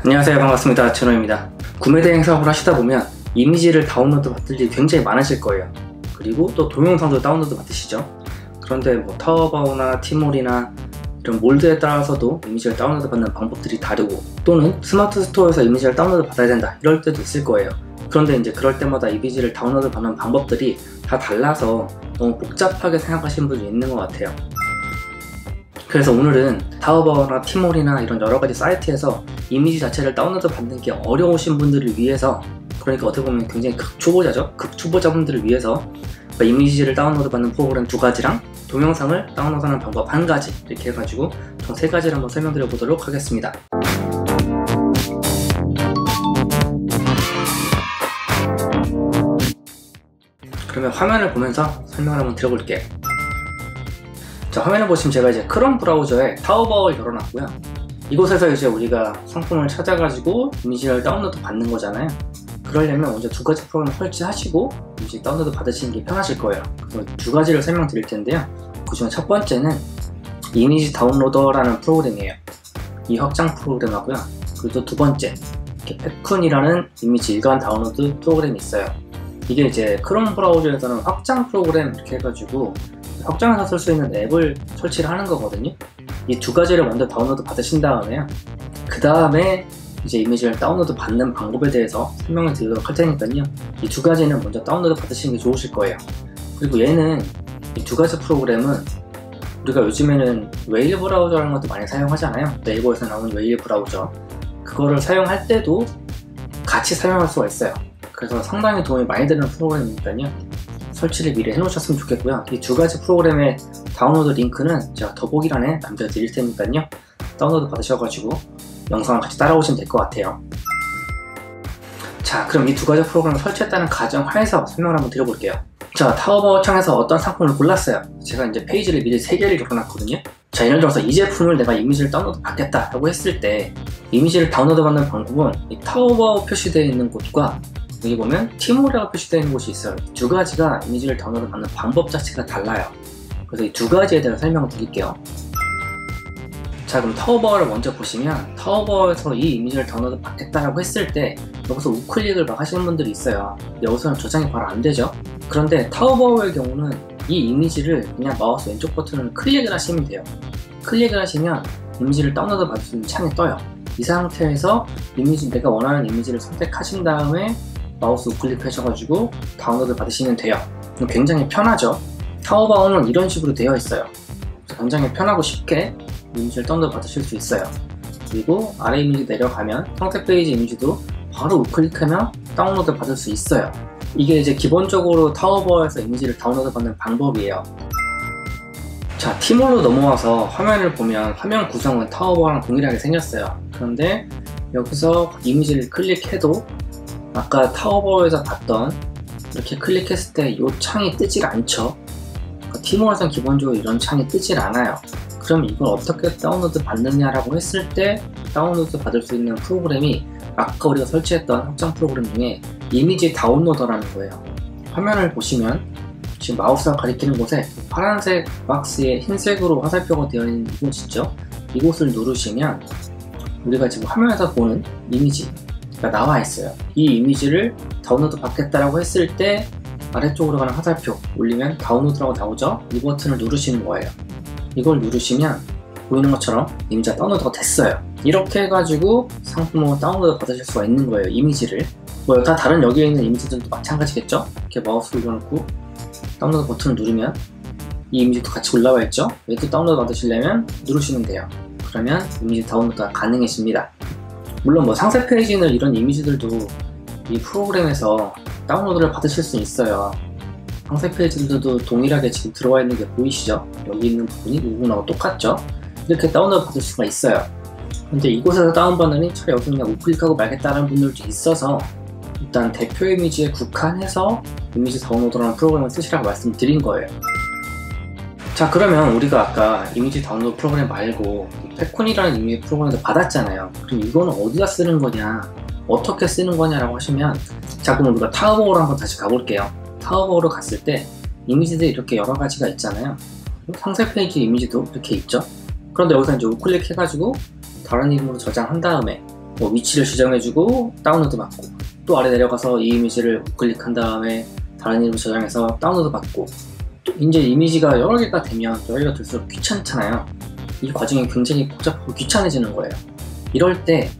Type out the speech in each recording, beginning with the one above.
안녕하세요, 반갑습니다. 준호입니다. 구매 대행 사업을 하시다 보면 이미지를 다운로드 받을 일이 굉장히 많으실 거예요. 그리고 또 동영상도 다운로드 받으시죠. 그런데 뭐 타오바오나 티몰이나 이런 몰드에 따라서도 이미지를 다운로드 받는 방법들이 다르고, 또는 스마트 스토어에서 이미지를 다운로드 받아야 된다 이럴 때도 있을 거예요. 그런데 이제 그럴 때마다 이미지를 다운로드 받는 방법들이 다 달라서 너무 복잡하게 생각하시는 분이 있는 것 같아요. 그래서 오늘은 타오바오나 티몰이나 이런 여러가지 사이트에서 이미지 자체를 다운로드 받는 게 어려우신 분들을 위해서, 그러니까 어떻게 보면 굉장히 극초보자죠? 극초보자분들을 위해서 이미지를 다운로드 받는 프로그램 2가지랑 동영상을 다운로드하는 방법 1가지, 이렇게 해가지고 총 3가지를 한번 설명드려 보도록 하겠습니다. 그러면 화면을 보면서 설명을 한번 드려볼게요. 자, 화면을 보시면 제가 이제 크롬 브라우저에 타오바오를 열어놨고요. 이곳에서 이제 우리가 상품을 찾아가지고 이미지를 다운로드 받는 거잖아요. 그러려면 먼저 2가지 프로그램을 설치하시고 이미지 다운로드 받으시는 게 편하실 거예요. 그래서 2가지를 설명드릴 텐데요. 그 중에 첫 번째는 이미지 다운로더라는 프로그램이에요. 이 확장 프로그램하고요. 그리고 또 2번째, 페쿤이라는 이미지 일관 다운로드 프로그램이 있어요. 이게 이제 크롬 브라우저에서는 확장 프로그램 이렇게 해가지고 확장해서 쓸 수 있는 앱을 설치를 하는 거거든요. 이 2가지를 먼저 다운로드 받으신 다음에요, 그 다음에 이제 이미지를 다운로드 받는 방법에 대해서 설명을 드리도록 할 테니까요, 이 2가지는 먼저 다운로드 받으시는 게 좋으실 거예요. 그리고 얘는, 이 2가지 프로그램은 우리가 요즘에는 웨일 브라우저라는 것도 많이 사용하잖아요. 네이버에서 나오는 웨일 브라우저, 그거를 사용할 때도 같이 사용할 수가 있어요. 그래서 상당히 도움이 많이 되는 프로그램이니까요, 설치를 미리 해놓으셨으면 좋겠고요. 이 2가지 프로그램의 다운로드 링크는 제가 더보기란에 남겨드릴 테니까요, 다운로드 받으셔가지고 영상을 같이 따라오시면 될 것 같아요. 자, 그럼 이 2가지 프로그램을 설치했다는 가정하에서 설명을 한번 드려볼게요. 자, 타오바오 창에서 어떤 상품을 골랐어요. 제가 이제 페이지를 미리 3개를 열어놨거든요. 자, 예를 들어서 이 제품을 내가 이미지를 다운로드 받겠다 라고 했을 때, 이미지를 다운로드 받는 방법은 이 타오바오 표시되어 있는 곳과 여기 보면 티몰이라고 표시되어 있는 곳이 있어요. 이 2가지가 이미지를 다운로드 받는 방법 자체가 달라요. 그래서 이 2가지에 대해서 설명을 드릴게요. 자, 그럼 타오바오를 먼저 보시면, 타오바오에서 이 이미지를 다운로드 받겠다라고 했을 때 여기서 우클릭을 막 하시는 분들이 있어요. 여기서는 저장이 바로 안 되죠. 그런데 타오바오의 경우는 이 이미지를 그냥 마우스 왼쪽 버튼을 클릭을 하시면 돼요. 클릭을 하시면 이미지를 다운로드 받을 수 있는 창이 떠요. 이 상태에서 내가 원하는 이미지를 선택하신 다음에 마우스 우클릭 하셔가지고 다운로드 받으시면 돼요. 굉장히 편하죠. 타오바오는 이런 식으로 되어 있어요. 굉장히 편하고 쉽게 이미지를 다운로드 받으실 수 있어요. 그리고 아래 이미지 내려가면 상세 페이지 이미지도 바로 우클릭하면 다운로드 받을 수 있어요. 이게 이제 기본적으로 타오바오에서 이미지를 다운로드 받는 방법이에요. 자, 티몰로 넘어와서 화면을 보면 화면 구성은 타오바오랑 동일하게 생겼어요. 그런데 여기서 이미지를 클릭해도 아까 타오바오에서 봤던 이렇게 클릭했을 때 이 창이 뜨질 않죠. 티몰에서는 기본적으로 이런 창이 뜨질 않아요. 그럼 이걸 어떻게 다운로드 받느냐라고 했을 때 다운로드 받을 수 있는 프로그램이 아까 우리가 설치했던 확장 프로그램 중에 이미지 다운로더라는 거예요. 화면을 보시면 지금 마우스가 가리키는 곳에 파란색 박스에 흰색으로 화살표가 되어 있는 이곳 있죠? 이곳을 누르시면 우리가 지금 화면에서 보는 이미지가 나와 있어요. 이 이미지를 다운로드 받겠다라고 했을 때 아래쪽으로 가는 화살표 올리면 다운로드라고 나오죠? 이 버튼을 누르시는 거예요. 이걸 누르시면 보이는 것처럼 이미지가 다운로드가 됐어요. 이렇게 해가지고 상품을 다운로드 받으실 수가 있는 거예요. 이미지를 뭐 다 다른 여기에 있는 이미지들도 마찬가지겠죠? 이렇게 마우스를 올려놓고 다운로드 버튼을 누르면 이 이미지도 같이 올라와 있죠? 얘도 다운로드 받으시려면 누르시면 돼요. 그러면 이미지 다운로드가 가능해집니다. 물론 뭐 상세 페이지는 이런 이미지들도 이 프로그램에서 다운로드를 받으실 수 있어요. 상세 페이지들도 동일하게 지금 들어와 있는 게 보이시죠? 여기 있는 부분이 누구나고 똑같죠? 이렇게 다운로드 받을 수가 있어요. 근데 이곳에서 다운받으니 차라리 여기서 그냥 우클릭하고 말겠다는 분들도 있어서 일단 대표 이미지에 국한해서 이미지 다운로드라는 프로그램을 쓰시라고 말씀드린 거예요. 자, 그러면 우리가 아까 이미지 다운로드 프로그램 말고 페쿤이라는 이미지 프로그램을 받았잖아요. 그럼 이거는 어디다 쓰는 거냐, 어떻게 쓰는 거냐라고 하시면, 자, 그럼 우리가 타오바오로 한번 다시 가볼게요. 타오바오로 갔을 때 이미지들이 이렇게 여러 가지가 있잖아요. 상세 페이지 이미지도 이렇게 있죠. 그런데 여기서 이제 우클릭 해가지고 다른 이름으로 저장한 다음에 뭐 위치를 지정해주고 다운로드 받고, 또 아래 내려가서 이 이미지를 우클릭한 다음에 다른 이름을 저장해서 다운로드 받고, 또 이제 이미지가 여러 개가 되면 여러 개가 될수록 귀찮잖아요. 이 과정이 굉장히 복잡하고 귀찮아지는 거예요. 이럴 때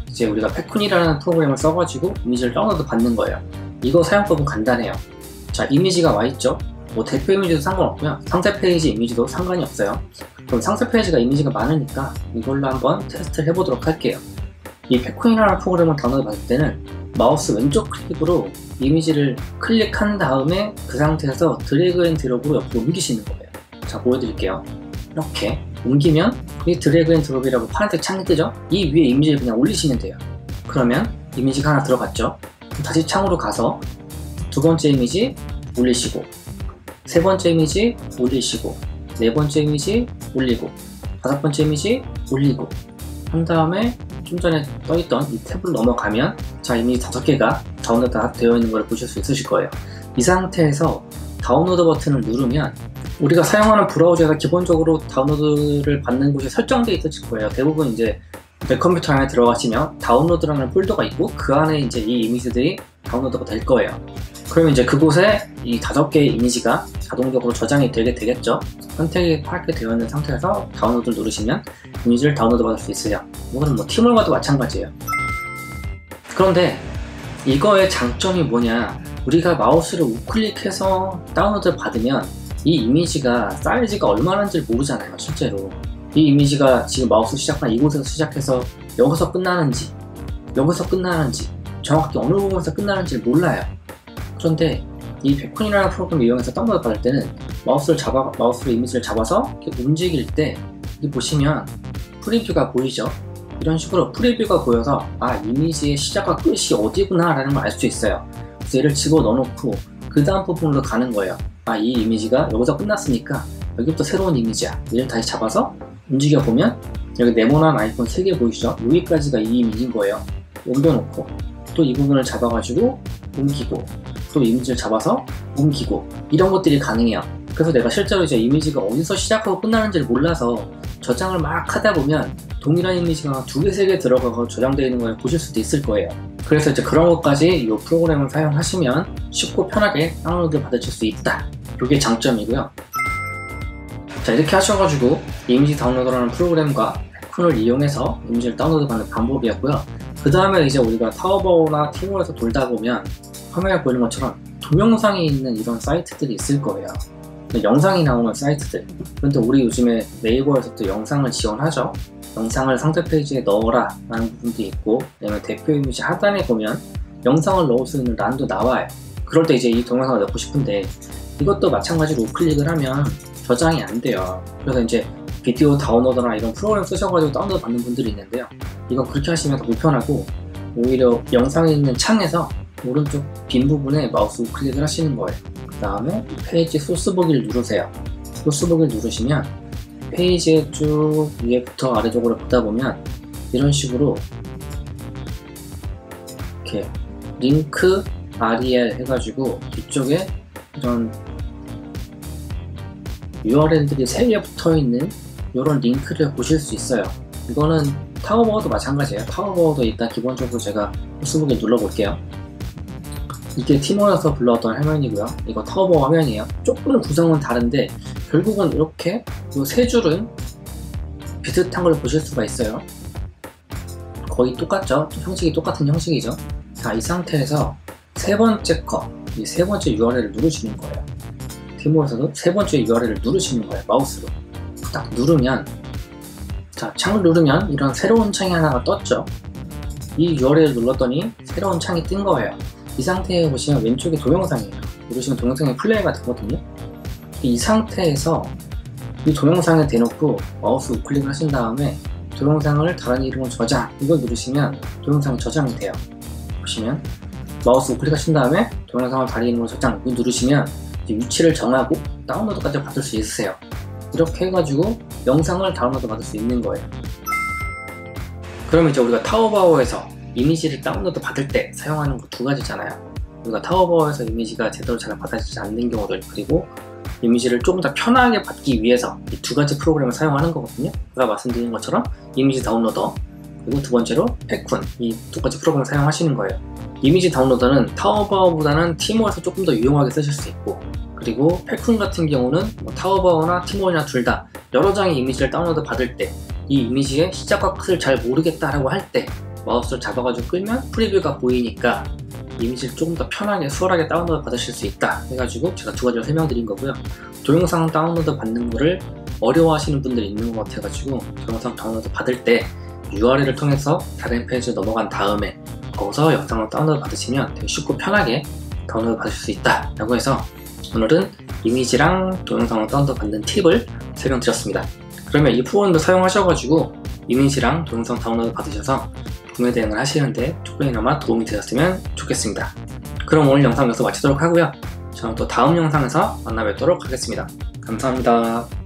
이제 우리가 페쿤이라는 프로그램을 써가지고 이미지를 다운로드 받는 거예요. 이거 사용법은 간단해요. 자, 이미지가 와있죠? 뭐 대표 이미지도 상관없고요, 상세 페이지 이미지도 상관이 없어요. 그럼 상세 페이지가 이미지가 많으니까 이걸로 한번 테스트를 해보도록 할게요. 이 페쿤이라는 프로그램을 다운로드 받을 때는 마우스 왼쪽 클릭으로 이미지를 클릭한 다음에 그 상태에서 드래그 앤 드롭으로 옆으로 옮기시는 거예요. 자, 보여드릴게요. 이렇게 옮기면 이 드래그 앤 드롭이라고 파란색 창이 뜨죠? 이 위에 이미지를 그냥 올리시면 돼요. 그러면 이미지가 하나 들어갔죠? 다시 창으로 가서 두 번째 이미지 올리시고, 세 번째 이미지 올리시고, 네 번째 이미지 올리고, 다섯 번째 이미지 올리고 한 다음에 좀 전에 떠있던 이 탭으로 넘어가면 자, 이미지 5개가 다운로드 되어 있는 걸 보실 수 있으실 거예요. 이 상태에서 다운로드 버튼을 누르면 우리가 사용하는 브라우저에서 기본적으로 다운로드를 받는 곳이 설정되어 있으실 거예요. 대부분 이제 내 컴퓨터 안에 들어가시면 다운로드라는 폴더가 있고 그 안에 이제 이 이미지들이 다운로드가 될 거예요. 그러면 이제 그곳에 이 5개의 이미지가 자동적으로 저장이 되겠죠. 선택이 파랗게 되어 있는 상태에서 다운로드를 누르시면 이미지를 다운로드 받을 수 있어요. 이거는 뭐 티몰과도 마찬가지예요. 그런데 이거의 장점이 뭐냐, 우리가 마우스를 우클릭해서 다운로드를 받으면 이 이미지가 사이즈가 얼마나인지 모르잖아요. 실제로 이 이미지가 지금 마우스 시작한 이곳에서 시작해서 여기서 끝나는지 정확히 어느 부분에서 끝나는지 몰라요. 그런데 이 페쿤이라는 프로그램을 이용해서 다운로드 받을 때는 마우스로 이미지를 잡아서 이렇게 움직일 때 여기 보시면 프리뷰가 보이죠? 이런 식으로 프리뷰가 보여서 아, 이미지의 시작과 끝이 어디구나 라는 걸 알 수 있어요. 그래서 얘를 집어넣어 놓고 그 다음 부분으로 가는 거예요. 아, 이 이미지가 여기서 끝났으니까 여기부터 새로운 이미지야. 얘를 다시 잡아서 움직여 보면 여기 네모난 아이콘 3개 보이시죠? 여기까지가 이 이미지인 거예요. 옮겨놓고 또 이 부분을 잡아가지고 옮기고 또 이미지를 잡아서 옮기고 이런 것들이 가능해요. 그래서 내가 실제로 이제 이미지가 어디서 시작하고 끝나는지를 몰라서 저장을 막 하다 보면 동일한 이미지가 2개, 3개 들어가서 저장되어 있는 걸 보실 수도 있을 거예요. 그래서 이제 그런 것까지 이 프로그램을 사용하시면 쉽고 편하게 다운로드 받으실 수 있다. 이게 장점이고요. 자, 이렇게 하셔가지고 이미지 다운로더라는 프로그램과 페쿤을 이용해서 이미지를 다운로드 받는 방법이었고요. 그 다음에 이제 우리가 타오바오나 티몰에서 돌다 보면 화면에 보이는 것처럼 동영상이 있는 이런 사이트들이 있을 거예요. 영상이 나오는 사이트들. 그런데 우리 요즘에 네이버에서도 영상을 지원하죠. 영상을 상세 페이지에 넣어라 라는 부분도 있고, 그다음에 대표 이미지 하단에 보면 영상을 넣을 수 있는 란도 나와요. 그럴 때 이제 이 동영상을 넣고 싶은데 이것도 마찬가지로 우클릭을 하면 저장이 안 돼요. 그래서 이제 비디오 다운로더나 이런 프로그램 쓰셔가지고 다운로드 받는 분들이 있는데요. 이건 그렇게 하시면 더 불편하고 오히려 영상에 있는 창에서 오른쪽 빈 부분에 마우스 우클릭을 하시는 거예요. 그 다음에 페이지 소스 보기를 누르세요. 소스 보기를 누르시면 페이지에 쭉 위에부터 아래쪽으로 보다 보면 이런 식으로 이렇게 링크 REL 해가지고 뒤쪽에 이런 URL들이 3개 붙어있는 이런 링크를 보실 수 있어요. 이거는 타오바오도 마찬가지예요. 타오바오도 일단 기본적으로 제가 소스 보기 눌러볼게요. 이게 티몰에서 불러왔던 화면이고요. 이거 타오바오 화면이에요. 조금 구성은 다른데 결국은 이렇게 이 3줄은 비슷한 걸 보실 수가 있어요. 거의 똑같죠? 형식이 똑같은 형식이죠. 자, 이 상태에서 세 번째 거, 이 세 번째 URL을 누르시는 거예요. 티몰에서도 세 번째 URL을 누르시는 거예요. 마우스로 딱 누르면, 자, 창을 누르면 이런 새로운 창이 하나가 떴죠. 이 URL을 눌렀더니 새로운 창이 뜬 거예요. 이 상태에 보시면 왼쪽이 동영상이에요. 누르시면 동영상이 플레이가 되거든요. 이 상태에서 이 동영상에 대놓고 마우스 우클릭을 하신 다음에 동영상을 다른 이름으로 저장, 이걸 누르시면 동영상이 저장이 돼요. 보시면 마우스 우클릭 하신 다음에 동영상을 다른 이름으로 저장, 이걸 누르시면 이제 위치를 정하고 다운로드까지 받을 수 있으세요. 이렇게 해가지고 영상을 다운로드 받을 수 있는 거예요. 그럼 이제 우리가 타오바오에서 이미지를 다운로드 받을 때 사용하는 거 2가지잖아요. 우리가 타오바오에서 이미지가 제대로 잘 받아지지 않는 경우들, 그리고 이미지를 조금 더 편하게 받기 위해서 이 2가지 프로그램을 사용하는 거거든요. 제가 말씀드린 것처럼 이미지 다운로더, 그리고 두 번째로 페쿤, 이 두 가지 프로그램을 사용하시는 거예요. 이미지 다운로더는 타오바오보다는 티모어에서 조금 더 유용하게 쓰실 수 있고, 그리고 페쿤 같은 경우는 타오바오나 티모어나 둘 다 여러 장의 이미지를 다운로드 받을 때 이 이미지의 시작과 끝을 잘 모르겠다라고 할 때 마우스를 잡아가지고 끌면 프리뷰가 보이니까 이미지를 조금 더 편하게 수월하게 다운로드 받으실 수 있다 해가지고 제가 두 가지를 설명드린 거고요. 동영상 다운로드 받는 거를 어려워하시는 분들이 있는 것 같아가지고 동영상 다운로드 받을 때 URL을 통해서 다른 페이지로 넘어간 다음에 거기서 영상을 다운로드 받으시면 되게 쉽고 편하게 다운로드 받을 수 있다 라고 해서 오늘은 이미지랑 동영상을 다운로드 받는 팁을 설명드렸습니다. 그러면 이 프로그램도 사용하셔가지고 이미지랑 동영상 다운로드 받으셔서 구매 대행을 하시는데 조금이나마 도움이 되셨으면 좋겠습니다. 그럼 오늘 영상 여기서 마치도록 하고요. 저는 또 다음 영상에서 만나 뵙도록 하겠습니다. 감사합니다.